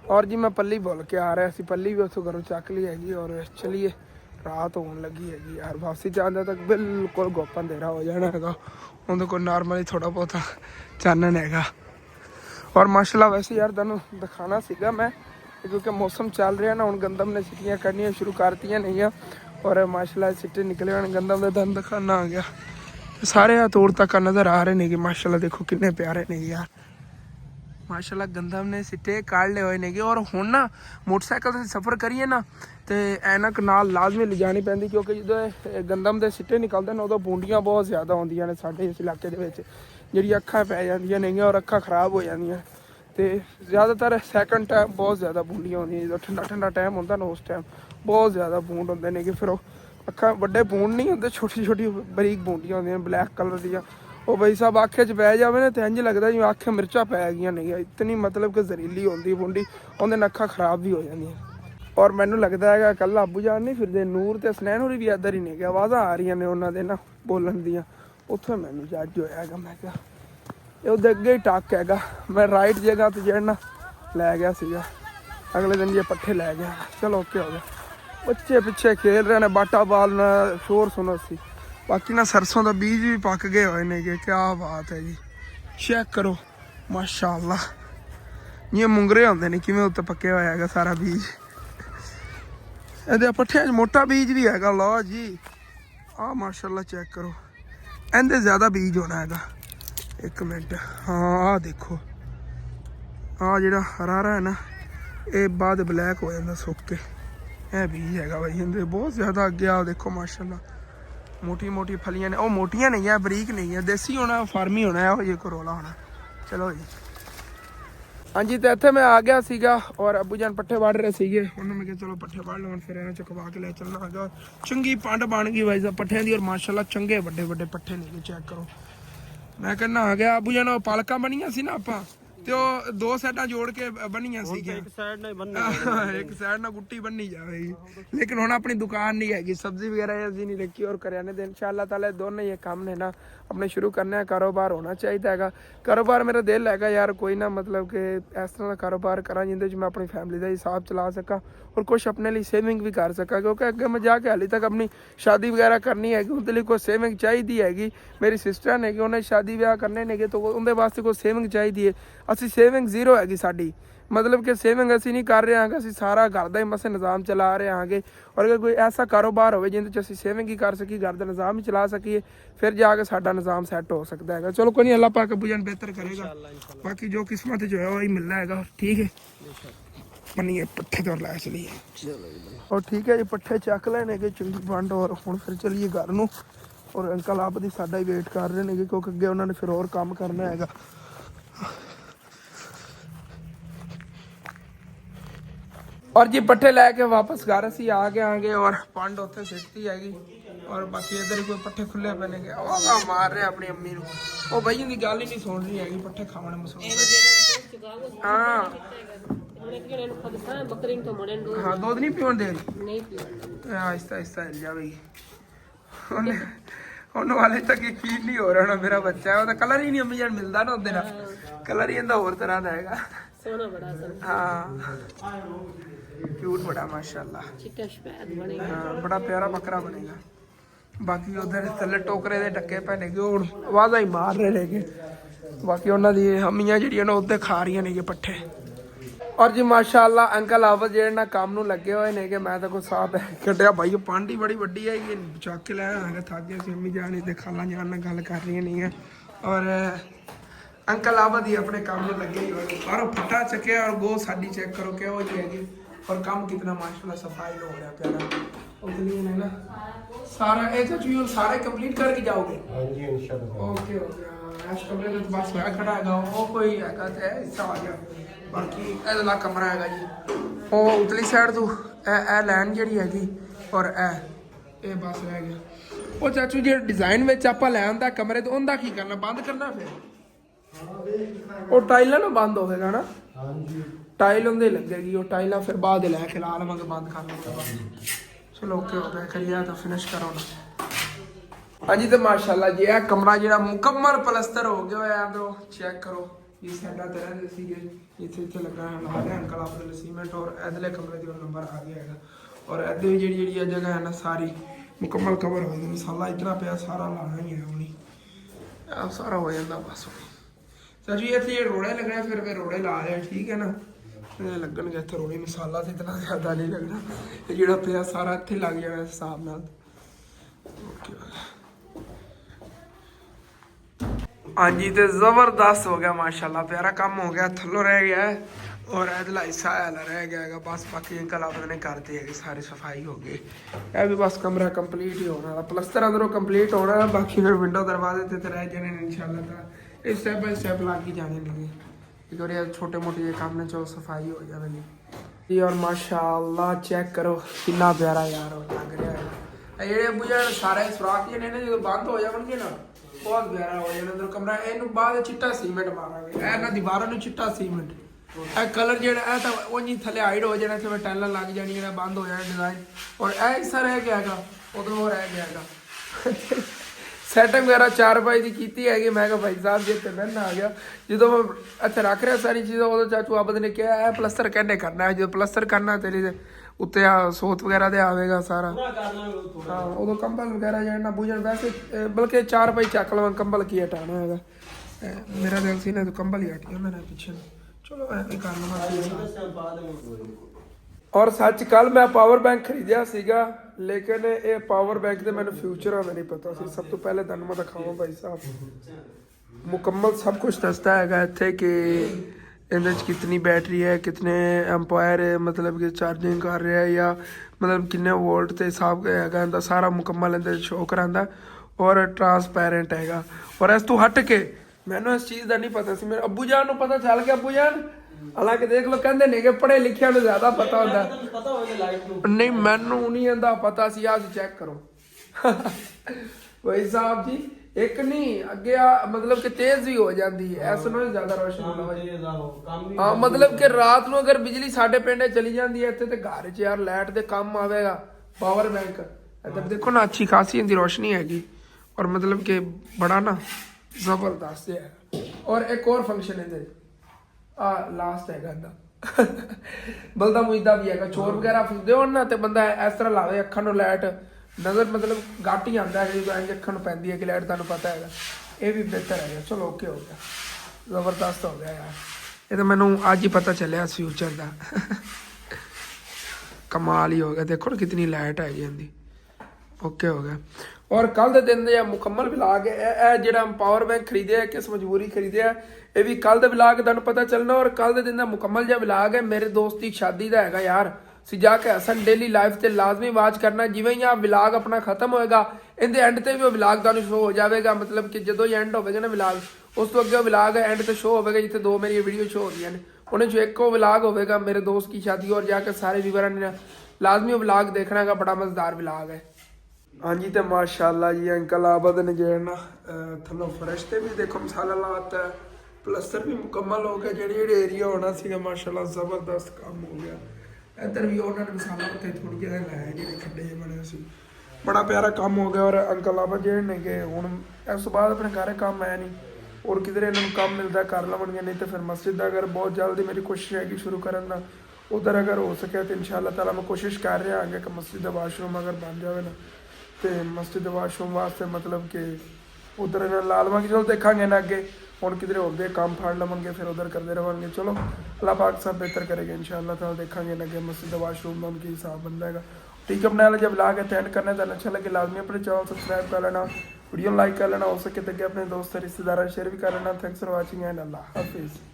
और जी मैं पल्ली बोल के आ रहा सी, पल्ली भी उतों घरों चक ली हैगी। और चलिए रात होने लगी हैगी यार, वापसी जाने तक बिल्कुल गोपा अंधेरा हो जाना हैगा, उन्हें कोई नॉर्मली थोड़ा बहुत चानन हैगा। और माशाल्लाह वैसे यार तुहानूं दिखाना सीगा मैं, क्योंकि मौसम चल रहा ना, हुण गंदम ने सिटियां करनियां शुरू करतियां नहीं आ, और माशाल्लाह सिट्टे निकले हुए गंदम का दन दिखाना आ गया। सारे तोड़ तक नज़र आ रहे ने, माशाल्लाह देखो कितने प्यारे ने यार, माशाल्लाह गंदम ने सिट्टे काढ़ ले हुए ने। और हुण ना मोटरसाइकिल से सफ़र करिए ना तो ऐनक नाल लाजमी लिजानी पैंदी, क्योंकि जो गंदम के सिट्टे निकलते हैं उदों बूंदियां बहुत ज़्यादा होंदियां ने साडे इस इलाके दे विच, जिहड़ी अक्खां पै जांदियां ने और अक्खां खराब हो जांदियां। तो ज़्यादातर सैकंड टाइम बहुत ज़्यादा बूंदियां होंदियां, जो ठंडा ठंडा टाइम होंदा ना उस टाइम बहुत ज़्यादा बूंद होंदे ने। कि फिर अक्खां वड्डे बूंद नहीं होंदे, छोटी छोटी बरीक बूंदियां होंदियां ब्लैक कलर दियां, वो भाई साहब आखे च पै जावे ना तो इंज लगदा जिवें आखे मिर्चां पै गईयां नहीं, इतनी मतलब कि जहरीली होंदी बूंदी, उहदे नाल अक्खां खराब भी हो जांदियां। और मैनूं लगदा हैगा कल अब्बू जान नहीं फिरदे, नूर ते सनैन होरी भी इधर ही ने, कि आवाज़ां आ रही ने उन्हां दे ना बोलन दियां, उत्थों मैनूं जज होया हैगा। मैं कहा ये उहदे अगे ही टक हैगा, मैं राइट जगह तो जेड़ा ना लै गया सीगा, अगले दिन ये पट्ठे लै गया। चलो ओके हो गया, बच्चे पिछे खेल रहे हैं, बाटा बाल ना शोर सुनो सी। बाकी ना सरसों का बीज भी पक गए हुए ने, क्या बात है जी, चेक करो माशाल्लाह, ये मुंगरे होंदे ने किवें उत्ते पक्के होया हैगा सारा बीज। इहदे पट्ठियां च मोटा बीज भी हैगा, लो जी आ माशाल्लाह चेक करो, इहदे ज़्यादा बीज होना हैगा। एक मिनट, हाँ आ देखो आ जिहड़ा हरा है ना, ये बाद ब्लैक हो जाता सुक के, यह बीज हैगा भाई इहदे बहुत ज़्यादा अगे। आ देखो माशाल्लाह मोटी मोटी फलियां ने, वो मोटियां नहीं है बरीक नहीं है, देसी होना फार्मी होना है, वो करोला होना। चलो जी हाँ जी, तो इत्थे मैं आ गया सीगा, और अबू जान पट्ठे वाड़ रहे थे, उन्होंने मैं कहा चलो पट्ठे वाड़ लो, फिर इन्हें चुकवा के ले चलना हैगा। चंगी पंड बन गई भाई साहब पट्ठियां दी, और माशाल्लाह चंगे बड़े बड़े पट्ठे नहीं, चेक करो। मैं कहना आ गया अबू जान, पालका बनिया सी ना आपां, तो दो साइडा जोड़ के बनिया सी, एक साइड ना गुट्टी बननी जाएगी। लेकिन हुण अपनी दुकान नहीं हैगी, सब्जी वगैरह असीं नहीं रखी, और करियाने दे इंशाअल्लाह ताला दोनों ये काम ने ना अपने शुरू करने हैं। कारोबार होना चाहिए हैगा, कारोबार मेरा दिल हैगा यार कोई ना, मतलब कि इस तरह का कारोबार करा जिंदे च मैं अपनी फैमिली का हिसाब चला सका, और कुछ अपने लिए सेविंग भी कर सका, क्योंकि अगे मैं जाके हाली तक अपनी शादी वगैरह करनी हैगी, उनके लिए कोई सेविंग चाहिए हैगी। मेरी सिस्टर ने उन्हें शादी ब्याह करने ने, तो उनके वास्ते कोई सेविंग चाहिए है। असी सेविंग जीरो हैगी साडी, मतलब कि सेविंग असी नहीं कर रहे हैं, असी सारा घर का ही मसे निज़ाम चला रहे हैं। और अगर कोई ऐसा कारोबार हो जिंदे असी सेविंग ही कर सकी, घर का निज़ाम ही चला सकीए, फिर जाके साडा निज़ाम सैट हो सकता है। चलो कोई नहीं, अल्लाह पाक अबू जान बेहतर करेगा, बाकी जो किस्मत जो है वही मिलना है। ठीक है बनिए पट्ठे तो लै चलिए, और ठीक है जी पट्ठे चक लेने के चंगी बंड, और हुण फिर चलिए घर नूं। और अंकल आप दी साडा ही वेट कर रहे हैं, क्योंकि अगे उन्होंने फिर और काम करना हैगा। और जी पट्ठे लैके वापस घर असी आ गए, और पंड उत्थे सिटती हैगी, और बाकी इधर ही कोई पट्ठे खुले पे ने, मार रहे अपनी अम्मी नूं, वो भाई उनकी गल ही नहीं सुन रही हैगी, पट्ठे खाने मसूद। हाँ हाँ दूध नहीं पीवन दे रही, आहिस्ता आहिस्ता हिल जाएगी। ਉਹਨੂੰ ਹਾਲੇ ਤੱਕ ਯਕੀਨ ਨਹੀਂ ਹੋ ਰਿਹਾ ਨਾ ਮੇਰਾ ਬੱਚਾ, ਉਹਦਾ ਕਲਰ ਹੀ ਨਹੀਂ ਅੰਮੀ ਜਾਨ ਮਿਲਦਾ ਨਾ ਉਹਦੇ ਨਾਲ, ਕਲਰ ਹੀ ਇਹਦਾ ਹੋਰ ਤਰ੍ਹਾਂ ਦਾ ਹੈਗਾ। ਸੋਹਣਾ ਬੜਾ ਸੋਹਣਾ। ਹਾਂ ਕਿਊਟ ਬੜਾ ਮਾਸ਼ਾਅੱਲਾ, ਚਿੱਟਾ ਸਫੈਦ ਬਣੇਗਾ। ਹਾਂ ਬੜਾ ਪਿਆਰਾ ਬੱਕਰਾ ਬਣੇਗਾ। ਬਾਕੀ ਉਧਰ ਥੱਲੇ ਟੋਕਰੇ ਦੇ ਢੱਕੇ ਪੈਣੇ ਕਿ ਹੁਣ ਆਵਾਜ਼ਾਂ ਹੀ ਮਾਰ ਰਹੇ ਨੇਗੇ। ਬਾਕੀ ਉਹਨਾਂ ਦੀ ਹਮੀਆਂ ਜਿਹੜੀਆਂ ਨੇ ਉੱਤੇ ਖਾ ਰਹੀਆਂ ਨੇਗੇ ਪੱਠੇ। ਔਰ ਜੀ ਮਾਸ਼ਾਅੱਲਾ ਅੰਕਲ ਆਵਤ ਜਿਹੜੇ ਨਾ ਕੰਮ ਨੂੰ ਲੱਗੇ ਹੋਏ ਨੇ ਕਿ ਮੈਂ ਤਾਂ ਕੋਈ ਸਾਥ ਕੱਢਿਆ ਭਾਈ। ਪਾਂਡੀ ਬੜੀ ਵੱਡੀ ਹੈਗੀ, ਚੱਕ ਕੇ ਲੈ ਆਇਆ ਥੱਕ ਗਏ ਸੀ। ਅੰਮੀ ਜਾਨ ਤੇ ਖਾਲਾ ਜਾਨ ਨਾਲ ਗੱਲ ਕਰ ਰਹੀਆਂ ਨਹੀਂ ਹੈ। ਔਰ ਅੰਕਲ ਆਵਤ ਹੀ ਆਪਣੇ ਕੰਮ ਨੂੰ ਲੱਗੇ ਹੋਏ। ਔਰ ਫੱਟਾ ਚੱਕਿਆ ਔਰ ਗੋ ਸਾਡੀ ਚੈੱਕ ਕਰੋ ਕਿਹੋ ਜਿਹੀ ਹੈਗੀ। और काम कितना माशाल्लाह सफाई हो रहा है प्यारा। क्लीन है ना सारा। ऐसा चाहिए सारे कंप्लीट करके जाओगे? हां जी इंशाल्लाह। Okay okay. आज कमरे में बस मैं खड़ा हैगा, वो कोई हैगा ते हिस्सा आ गया। बाकी अगला कमरा हैगा जी वो उतली साइड तो ए लाइन ਜਿਹੜੀ ਹੈਗੀ और ਇਹ ਬਸ ਰਹਿ ਗਿਆ। ਉਹ ਚਾਚੂ ਜੇ ਡਿਜ਼ਾਈਨ ਵਿੱਚ ਆਪਾਂ ਲੈ ਆਂਦਾ ਕਮਰੇ ਤੋਂ ਉਹਦਾ ਕੀ ਕਰਨਾ? ਬੰਦ ਕਰਨਾ ਫਿਰ? ਉਹ ਟਾਈਲਾਂ ਨਾਲ ਬੰਦ ਹੋਵੇਗਾ ਨਾ? ਹਾਂਜੀ टाइल होंगे लगेगी। और टाइल फिर बाद लै के ला लवेंगे, बंद कर लेंगे। चलो ओके हो गया, करिए तो फिनिश करो ना। हाँ जी तो माशाल्लाह जी यह कमरा जो मुकम्मल पलस्तर हो गया है। अंदरों चेक करो ये साइडा तो रहते थे इतने इतने लगा ला लिया अंकल अपने सीमेंट। और इधरले कमरे का नंबर आ गया है। और इधर भी जी जगह है ना सारी मुकम्मल कवर हो गई। मसाला इतना पे सारा लाना ही है होनी, अब सारा हो जाता बस। चाचू ये इतने रोड़े लगने फिर रोड़े ला रहे हैं, ठीक है ना? ਲੱਗਣਗੇ ਇੱਥੇ ਰੋੜੀ। ਮਸਾਲਾ ਤੇ ਇਤਨਾ ਜ਼ਿਆਦਾ ਨਹੀਂ ਲੱਗਣਾ, ਇਹ ਜਿਹੜਾ ਪਿਆ ਸਾਰਾ ਇੱਥੇ ਲੱਗ ਜਾਣਾ ਇਸ ਹਿਸਾਬ ਨਾਲ। ਹਾਂਜੀ ਤੇ ਜ਼ਬਰਦਸਤ ਹੋ ਗਿਆ ਮਾਸ਼ਾਅੱਲਾ, ਪਿਆਰਾ ਕੰਮ ਹੋ ਗਿਆ। ਥੱਲੋਂ ਰਹਿ ਗਿਆ ਔਰ ਇਹਦਾ ਹਿੱਸਾ ਰਹਿ ਗਿਆ ਹੈਗਾ ਬਸ। ਬਾਕੀ ਅੰਕਲ ਆਪ ਨੇ ਕਰਤੇ ਹੈਗੇ, ਸਾਰੀ ਸਫਾਈ ਹੋ ਗਈ। ਇਹ ਵੀ ਬਸ ਕਮਰਾ ਕੰਪਲੀਟ ਹੀ ਹੋਣ ਵਾਲਾ, ਪਲਸਤਰ ਅੰਦਰੋਂ ਕੰਪਲੀਟ ਹੋਣਾ। ਬਾਕੀ ਫਿਰ ਵਿੰਡੋ ਦਰਵਾਜ਼ੇ ਤੇ ਰਹਿ ਜਾਣੇ ਨੇ ਇਨਸ਼ਾਅੱਲਾ। ਤਾਂ ਇਹ ਸਟੈਪ ਬਾਈ ਸਟੈਪ ਲੱਗ ਹੀ ਜਾਣੇ ਨੇ। छोटे मोटे काम ने चलो सफाई हो जाएगी। और माशाअल्लाह चेक करो कितना प्यारा यार लग रहा है। ये अबू जान सारे सुराख ने जो बंद हो जाएंगे ना बहुत प्यारा हो जाएगा अंदर कमरा। इन बाद चिट्टा सीमेंट मारांगे, ए ना दीवारों में चिट्टा सीमेंट। ए कलर जो है तो उंजी थले हाइड हो जाना, फिर टाइल लग जानी, बंद हो जाना डिजाइन। और ए हिस्सा रह गया है उधरों रह गया है। सैटिंग वगैरह 4 बाई की कीती है। मैं कहा भाई साहब जी बहन आ गया जो मैं इतने रख रहा सारी चीज़ें। उदो चाचू आबद ने कहा है प्लस्तर कहने करना है, जो प्लस्तर करना तेरी उत्ते सोत वगैरह दे आवेगा सारा। हाँ उदो कंबल वगैरह जो ना बूझन वैसे बल्कि 4 बाई चक लवा, कंबल की हटाना है। मेरा दिल सी ना तो कंबल ही हटिया मैंने पीछे। चलो कर लवा। और सच कल मैं पावर बैंक खरीदिया सीगा, लेकिन ये पावर बैंक के मैंने फ्यूचर का नहीं पता सी। सब तो पहले तुहानू मैं दिखावां भाई साहब मुकम्मल सब कुछ दसदा है इत्थे कि इहदे च कितनी बैटरी है, कितने एम्पायर है, मतलब कि चार्जिंग कर रहा है या मतलब किन्ने वोल्ट ते हिसाब हैगा इहदा सारा मुकम्मल इहदे शो करांदा। और ट्रांसपेरेंट हैगा। और इस तो हट के मैनू इस चीज़ का नहीं पता सी। मेरे अब्बू जान नू पता चल गया। अब्बू जान हालांकि देख लो कहते नहीं कि पढ़े लिखे ਨੂੰ ਜ਼ਿਆਦਾ ਪਤਾ ਹੁੰਦਾ नहीं, मैनू नहीं आंदा पता सी। आज चेक करो भाई साहब जी एक नहीं अगे मतलब कि तेज भी हो जाती है, ऐसा ना ज्यादा रोशन होना। हाँ मतलब कि रात को अगर बिजली साडे पिंड चली जाती है इतने तो घर च यार लाइट दे काम आवेगा पावर बैंक। इधर देखो ना अच्छी खासी इनकी रोशनी हैगी और मतलब कि बड़ा ना जबरदस्त है। और एक और फंक्शन है लास्ट है बलदा मुजदा भी है। चोर वगैरह फसदे हो ना तो बंदा इस तरह लावे अखा नूं लाइट नज़र मतलब घट ही आता है जो अखा नूं पैंदी है कि लाइट तुहानूं पता है। ये भी बेहतर है। चलो ओके हो गया, जबरदस्त हो गया यार। ये तो मैनू अज ही पता चलिया फ्यूचर का कमाल ही हो गया। देखो ना कितनी लाइट है इनकी। ओके हो गया। और कल के दिन जो मुकम्मल विलाग है जो पावर बैंक खरीदे किस मजबूरी खरीदे ये भी कल के विलाग तुहानूं पता चलना। और कल के दिन का मुकम्मल जो विलाग है मेरे दोस्त की शादी का है यार। सी जाके हसन डेली लाइफ से लाजमी वाच करना। जिवें ही आ विलाग अपना खत्म होएगा इनके एंड से भी वो विलाग तुहानूं शो हो जाएगा। मतलब कि जो ही एंड होगा ना विलाग उस तो अगे विलाग एंड से शो होगा जितने 2 मेरी वीडियो शो हो रही हैं उन्हें जो एक विलाग होगा मेरे दोस्त की शादी। और जाकर सारे विवरण लाजमी विलाग देखने का बड़ा मजेदार विलाग है। हाँ जी तो माशाल्लाह जी अंकल आबद ने जो है ना थलों फर्श से भी देखो मसाला लाता है, प्लस्तर भी मुकम्मल हो गया। जेड़े एरिया होना सीगा माशाल्लाह जबरदस्त काम हो गया। इधर भी उन्होंने मसाला उत्ते थोड़ी जगह लाया जेडे खड्डे बने सी ਬੜਾ ਪਿਆਰਾ ਕੰਮ ਹੋ ਗਿਆ। ਔਰ ਅੰਕਲ ਆਪ ਜਿਹੜੇ ਨੇਗੇ ਹੁਣ ਇਸ ਤੋਂ ਬਾਅਦ ਆਪਣੇ ਘਰ ਕੰਮ ਆਇਆ ਨਹੀਂ, ਔਰ ਕਿਧਰੇ ਇਹਨਾਂ ਨੂੰ ਕੰਮ ਮਿਲਦਾ ਕਰ ਲਵਣਗੇ, ਨਹੀਂ ਤਾਂ ਫਿਰ ਮਸਜਿਦ ਦਾ ਅਗਰ ਬਹੁਤ ਜਲਦੀ ਮੇਰੀ ਕੋਸ਼ਿਸ਼ ਹੈਗੀ ਸ਼ੁਰੂ ਕਰਨ ਦਾ, ਉਧਰ ਅਗਰ ਹੋ ਸਕਿਆ ਤਾਂ ਇਨਸ਼ਾਅੱਲਾ ਤਾਲਾ ਮੈਂ ਕੋਸ਼ਿਸ਼ ਕਰ ਰਿਹਾ ਹਾਂ ਕਿ ਮਸਜਿਦ ਦਾ ਵਾਸ਼ਰੂਮ ਅਗਰ ਬਣ ਜਾਵੇ ਨਾ, ਤੇ ਮਸਜਿਦ ਦੇ ਵਾਸ਼ਰੂਮ ਵਾਸਤੇ ਮਤਲਬ ਕਿ ਉਧਰ ਇਹਨਾਂ ਲਾ ਲਵਾਂਗੇ। ਚਲੋ ਦੇਖਾਂਗੇ ਨਾ ਅੱਗੇ, ਹੁਣ ਕਿਧਰੇ ਹੁੰਦੇ ਕੰਮ ਫੜ ਲਵਾਂਗੇ ਫਿਰ ਉਧਰ ਕਰਦੇ ਰਵਾਂਗੇ। ਚਲੋ ਅੱਲਾਹ ਪਾਕ ਸਭ ਬਿਹਤਰ ਕਰੇਗਾ ਇਨਸ਼ਾਅੱਲਾ ਤਾਲਾ। ਦੇਖਾਂਗੇ ਨਾ ਅੱਗੇ ਮਸਜਿਦ ਦਾ ਵਾਸ਼ਰੂਮ ਦਾ ਕੀ ਹਿਸਾਬ बनता है। ठीक है, अपने वाला जब लाके अटेंड करना है तो अच्छा लगे लाजमी अपने चैनल सब्सक्राइब कर लेना, वीडियो लाइक कर लेना, हो सके तो अपने दोस्त रिश्तेदार शेयर भी कर लेना। थैंक्स फॉर वॉचिंग एंड अल्लाह हाफिज़।